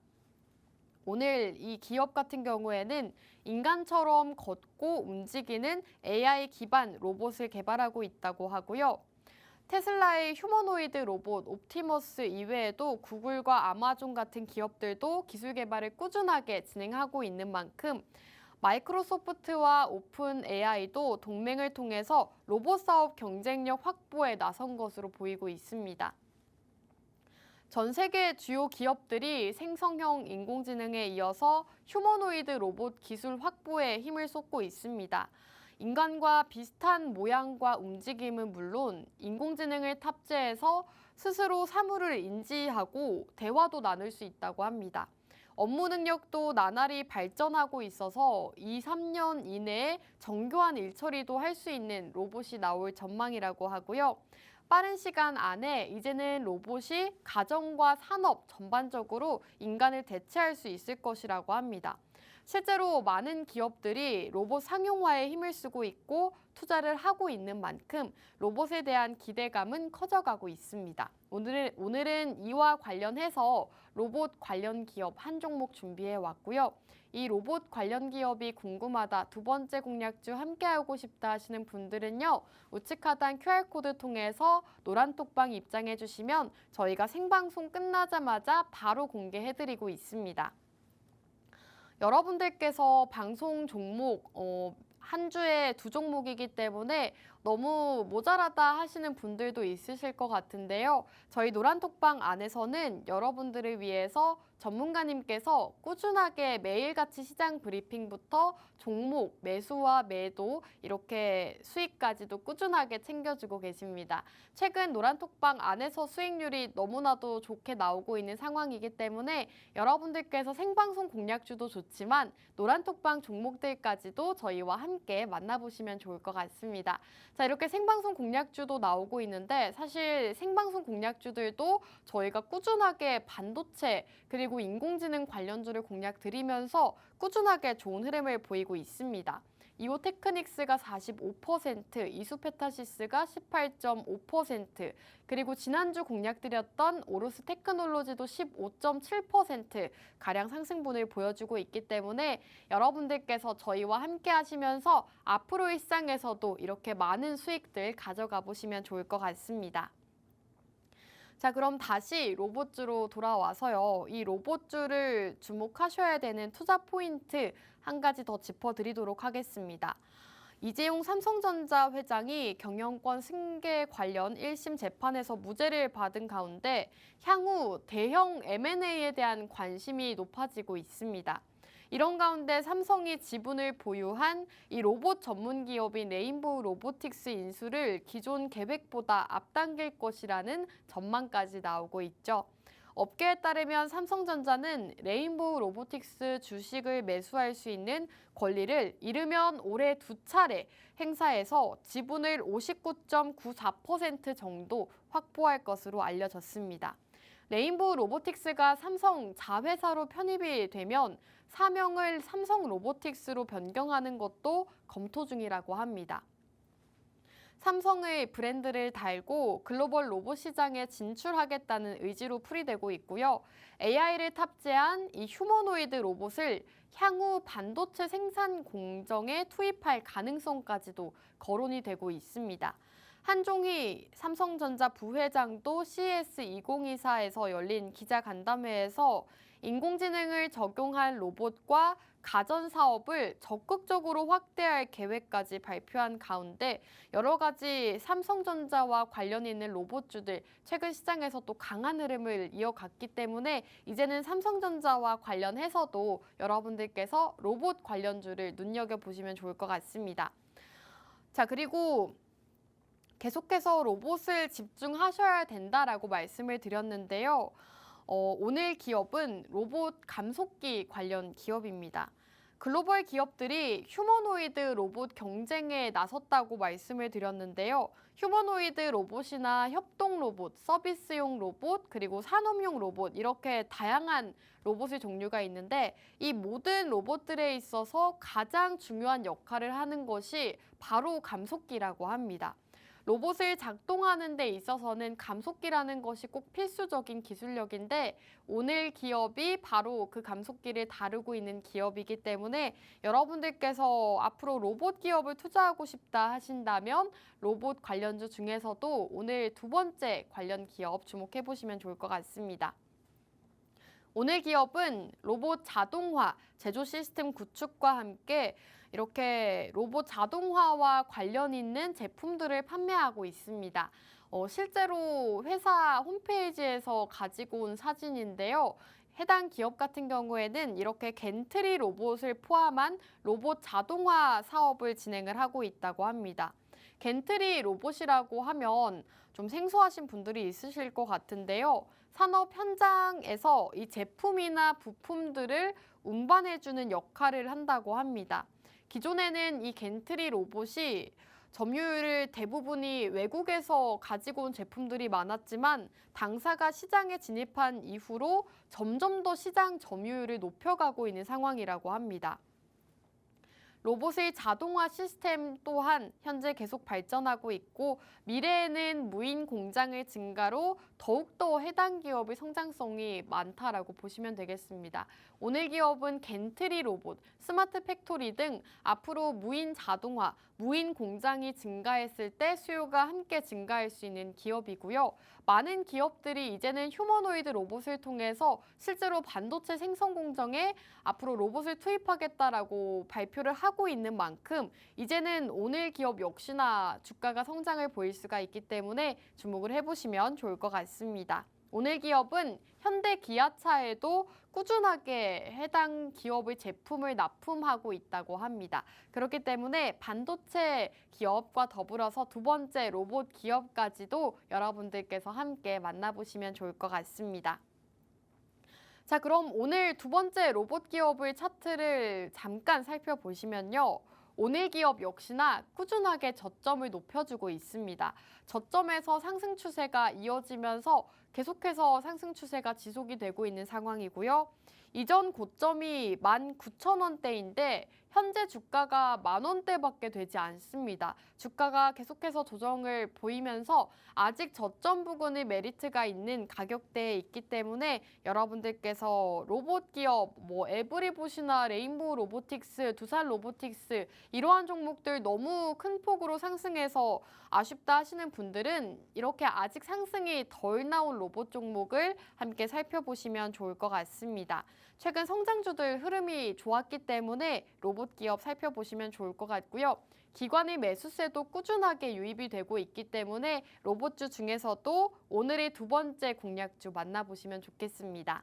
오늘 이 기업 같은 경우에는 인간처럼 걷고 움직이는 AI 기반 로봇을 개발하고 있다고 하고요. 테슬라의 휴머노이드 로봇 옵티머스 이외에도 구글과 아마존 같은 기업들도 기술 개발을 꾸준하게 진행하고 있는 만큼 마이크로소프트와 오픈 AI도 동맹을 통해서 로봇 사업 경쟁력 확보에 나선 것으로 보이고 있습니다. 전 세계 주요 기업들이 생성형 인공지능에 이어서 휴머노이드 로봇 기술 확보에 힘을 쏟고 있습니다. 인간과 비슷한 모양과 움직임은 물론 인공지능을 탑재해서 스스로 사물을 인지하고 대화도 나눌 수 있다고 합니다. 업무 능력도 나날이 발전하고 있어서 2, 3년 이내에 정교한 일처리도 할 수 있는 로봇이 나올 전망이라고 하고요. 빠른 시간 안에 이제는 로봇이 가정과 산업 전반적으로 인간을 대체할 수 있을 것이라고 합니다. 실제로 많은 기업들이 로봇 상용화에 힘을 쓰고 있고 투자를 하고 있는 만큼 로봇에 대한 기대감은 커져가고 있습니다. 오늘은 이와 관련해서 로봇 관련 기업 한 종목 준비해 왔고요. 이 로봇 관련 기업이 궁금하다, 두 번째 공략주 함께하고 싶다 하시는 분들은요. 우측 하단 QR코드 통해서 노란톡방 입장해 주시면 저희가 생방송 끝나자마자 바로 공개해드리고 있습니다. 여러분들께서 방송 종목 한 주에 2종목이기 때문에 너무 모자라다 하시는 분들도 있으실 것 같은데요. 저희 노란톡방 안에서는 여러분들을 위해서 전문가님께서 꾸준하게 매일같이 시장 브리핑부터 종목, 매수와 매도, 이렇게 수익까지도 꾸준하게 챙겨주고 계십니다. 최근 노란톡방 안에서 수익률이 너무나도 좋게 나오고 있는 상황이기 때문에 여러분들께서 생방송 공략주도 좋지만 노란톡방 종목들까지도 저희와 함께 만나보시면 좋을 것 같습니다. 자, 이렇게 생방송 공략주도 나오고 있는데 사실 생방송 공략주들도 저희가 꾸준하게 반도체 그리고 인공지능 관련주를 공략 드리면서 꾸준하게 좋은 흐름을 보이고 있습니다. 이오테크닉스가 45%, 이수페타시스가 18.5%, 그리고 지난주 공략드렸던 오로스 테크놀로지도 15.7% 가량 상승분을 보여주고 있기 때문에 여러분들께서 저희와 함께 하시면서 앞으로의 시장에서도 이렇게 많은 수익들 가져가 보시면 좋을 것 같습니다. 자, 그럼 다시 로봇주로 돌아와서요. 이 로봇주를 주목하셔야 되는 투자 포인트 한 가지 더 짚어드리도록 하겠습니다. 이재용 삼성전자 회장이 경영권 승계 관련 1심 재판에서 무죄를 받은 가운데 향후 대형 M&A에 대한 관심이 높아지고 있습니다. 이런 가운데 삼성이 지분을 보유한 이 로봇 전문 기업인 레인보우 로보틱스 인수를 기존 계획보다 앞당길 것이라는 전망까지 나오고 있죠. 업계에 따르면 삼성전자는 레인보우 로보틱스 주식을 매수할 수 있는 권리를 이르면 올해 2차례 행사해서 지분을 59.94% 정도 확보할 것으로 알려졌습니다. 레인보우 로보틱스가 삼성 자회사로 편입이 되면 사명을 삼성 로보틱스로 변경하는 것도 검토 중이라고 합니다. 삼성의 브랜드를 달고 글로벌 로봇 시장에 진출하겠다는 의지로 풀이되고 있고요. AI를 탑재한 이 휴머노이드 로봇을 향후 반도체 생산 공정에 투입할 가능성까지도 거론이 되고 있습니다. 한종희 삼성전자 부회장도 CES 2024에서 열린 기자간담회에서 인공지능을 적용한 로봇과 가전 사업을 적극적으로 확대할 계획까지 발표한 가운데 여러 가지 삼성전자와 관련 있는 로봇주들 최근 시장에서 또 강한 흐름을 이어갔기 때문에 이제는 삼성전자와 관련해서도 여러분들께서 로봇 관련주를 눈여겨보시면 좋을 것 같습니다. 자, 그리고 계속해서 로봇을 집중하셔야 된다라고 말씀을 드렸는데요. 오늘 기업은 로봇 감속기 관련 기업입니다. 글로벌 기업들이 휴머노이드 로봇 경쟁에 나섰다고 말씀을 드렸는데요. 휴머노이드 로봇이나 협동 로봇, 서비스용 로봇, 그리고 산업용 로봇 이렇게 다양한 로봇의 종류가 있는데 이 모든 로봇들에 있어서 가장 중요한 역할을 하는 것이 바로 감속기라고 합니다. 로봇을 작동하는 데 있어서는 감속기라는 것이 꼭 필수적인 기술력인데 오늘 기업이 바로 그 감속기를 다루고 있는 기업이기 때문에 여러분들께서 앞으로 로봇 기업을 투자하고 싶다 하신다면 로봇 관련주 중에서도 오늘 두 번째 관련 기업 주목해 보시면 좋을 것 같습니다. 오늘 기업은 로봇 자동화, 제조 시스템 구축과 함께 이렇게 로봇 자동화와 관련 있는 제품들을 판매하고 있습니다. 실제로 회사 홈페이지에서 가지고 온 사진인데요. 해당 기업 같은 경우에는 이렇게 겐트리 로봇을 포함한 로봇 자동화 사업을 진행을 하고 있다고 합니다. 겐트리 로봇이라고 하면 좀 생소하신 분들이 있으실 것 같은데요. 산업 현장에서 이 제품이나 부품들을 운반해주는 역할을 한다고 합니다. 기존에는 이 겐트리 로봇이 점유율을 대부분이 외국에서 가지고 온 제품들이 많았지만 당사가 시장에 진입한 이후로 점점 더 시장 점유율을 높여가고 있는 상황이라고 합니다. 로봇의 자동화 시스템 또한 현재 계속 발전하고 있고 미래에는 무인 공장의 증가로 더욱더 해당 기업의 성장성이 많다라고 보시면 되겠습니다. 오늘 기업은 겐트리 로봇, 스마트 팩토리 등 앞으로 무인 자동화, 무인 공장이 증가했을 때 수요가 함께 증가할 수 있는 기업이고요. 많은 기업들이 이제는 휴머노이드 로봇을 통해서 실제로 반도체 생성 공정에 앞으로 로봇을 투입하겠다라고 발표를 하고 있는 만큼 이제는 오늘 기업 역시나 주가가 성장을 보일 수가 있기 때문에 주목을 해보시면 좋을 것 같습니다. 오늘 기업은 현대 기아차에도 꾸준하게 해당 기업의 제품을 납품하고 있다고 합니다. 그렇기 때문에 반도체 기업과 더불어서 두 번째 로봇 기업까지도 여러분들께서 함께 만나보시면 좋을 것 같습니다. 자, 그럼 오늘 두 번째 로봇 기업의 차트를 잠깐 살펴보시면요. 오늘 기업 역시나 꾸준하게 저점을 높여주고 있습니다. 저점에서 상승 추세가 이어지면서 계속해서 상승 추세가 지속이 되고 있는 상황이고요. 이전 고점이 19,000원대인데 현재 주가가 10,000원대밖에 되지 않습니다. 주가가 계속해서 조정을 보이면서 아직 저점 부근의 메리트가 있는 가격대에 있기 때문에 여러분들께서 로봇 기업, 에브리봇이나 레인보우 로보틱스, 두산 로보틱스 이러한 종목들 너무 큰 폭으로 상승해서 아쉽다 하시는 분들은 이렇게 아직 상승이 덜 나온 로봇 종목을 함께 살펴보시면 좋을 것 같습니다. 최근 성장주들 흐름이 좋았기 때문에 로봇 기업 살펴보시면 좋을 것 같고요. 기관의 매수세도 꾸준하게 유입이 되고 있기 때문에 로봇주 중에서도 오늘의 두 번째 공략주 만나보시면 좋겠습니다.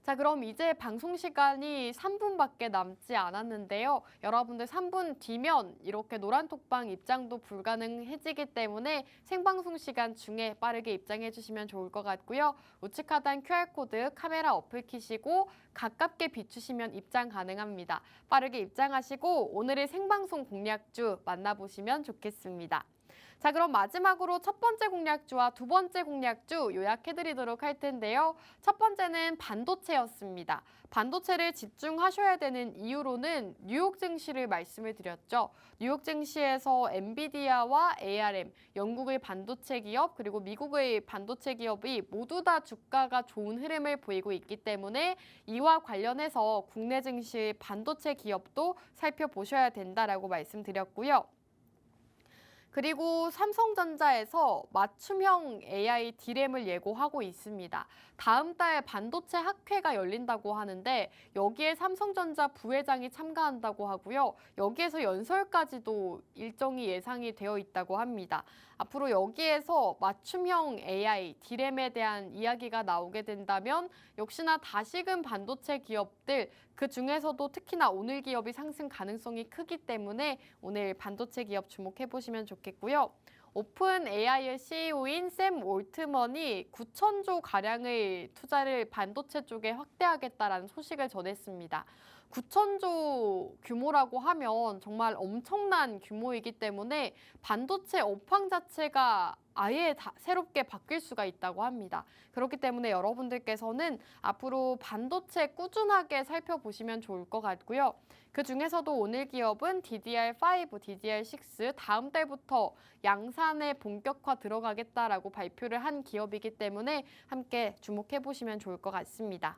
자, 그럼 이제 방송 시간이 3분밖에 남지 않았는데요. 여러분들 3분 뒤면 이렇게 노란톡방 입장도 불가능해지기 때문에 생방송 시간 중에 빠르게 입장해 주시면 좋을 것 같고요. 우측 하단 QR코드 카메라 어플 키시고 가깝게 비추시면 입장 가능합니다. 빠르게 입장하시고 오늘의 생방송 공략주 만나보시면 좋겠습니다. 자, 그럼 마지막으로 첫 번째 공략주와 두 번째 공략주 요약해드리도록 할 텐데요. 첫 번째는 반도체였습니다. 반도체를 집중하셔야 되는 이유로는 뉴욕 증시를 말씀을 드렸죠. 뉴욕 증시에서 엔비디아와 ARM, 영국의 반도체 기업 그리고 미국의 반도체 기업이 모두 다 주가가 좋은 흐름을 보이고 있기 때문에 이와 관련해서 국내 증시 반도체 기업도 살펴보셔야 된다라고 말씀드렸고요. 그리고 삼성전자에서 맞춤형 AI D램을 예고하고 있습니다. 다음 달 반도체 학회가 열린다고 하는데 여기에 삼성전자 부회장이 참가한다고 하고요. 여기에서 연설까지도 일정이 예상이 되어 있다고 합니다. 앞으로 여기에서 맞춤형 AI D램에 대한 이야기가 나오게 된다면 역시나 다시금 반도체 기업들 그 중에서도 특히나 오늘 기업이 상승 가능성이 크기 때문에 오늘 반도체 기업 주목해 보시면 좋겠고요. 오픈 AI의 CEO인 샘 올트먼이 9,000조 가량의 투자를 반도체 쪽에 확대하겠다라는 소식을 전했습니다. 9,000조 규모라고 하면 정말 엄청난 규모이기 때문에 반도체 업황 자체가 아예 새롭게 바뀔 수가 있다고 합니다. 그렇기 때문에 여러분들께서는 앞으로 반도체 꾸준하게 살펴보시면 좋을 것 같고요. 그 중에서도 오늘 기업은 DDR5, DDR6 다음 달부터 양산에 본격화 들어가겠다라고 발표를 한 기업이기 때문에 함께 주목해 보시면 좋을 것 같습니다.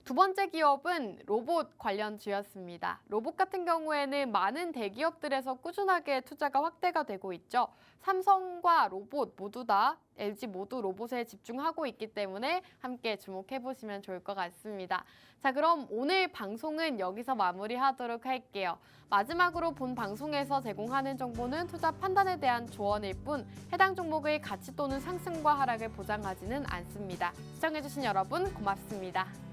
두 번째 기업은 로봇 관련주였습니다. 로봇 같은 경우에는 많은 대기업들에서 꾸준하게 투자가 확대가 되고 있죠. 삼성과 로봇 모두 다 LG 모두 로봇에 집중하고 있기 때문에 함께 주목해 보시면 좋을 것 같습니다. 자, 그럼 오늘 방송은 여기서 마무리하도록 할게요. 마지막으로 본 방송에서 제공하는 정보는 투자 판단에 대한 조언일 뿐 해당 종목의 가치 또는 상승과 하락을 보장하지는 않습니다. 시청해주신 여러분 고맙습니다.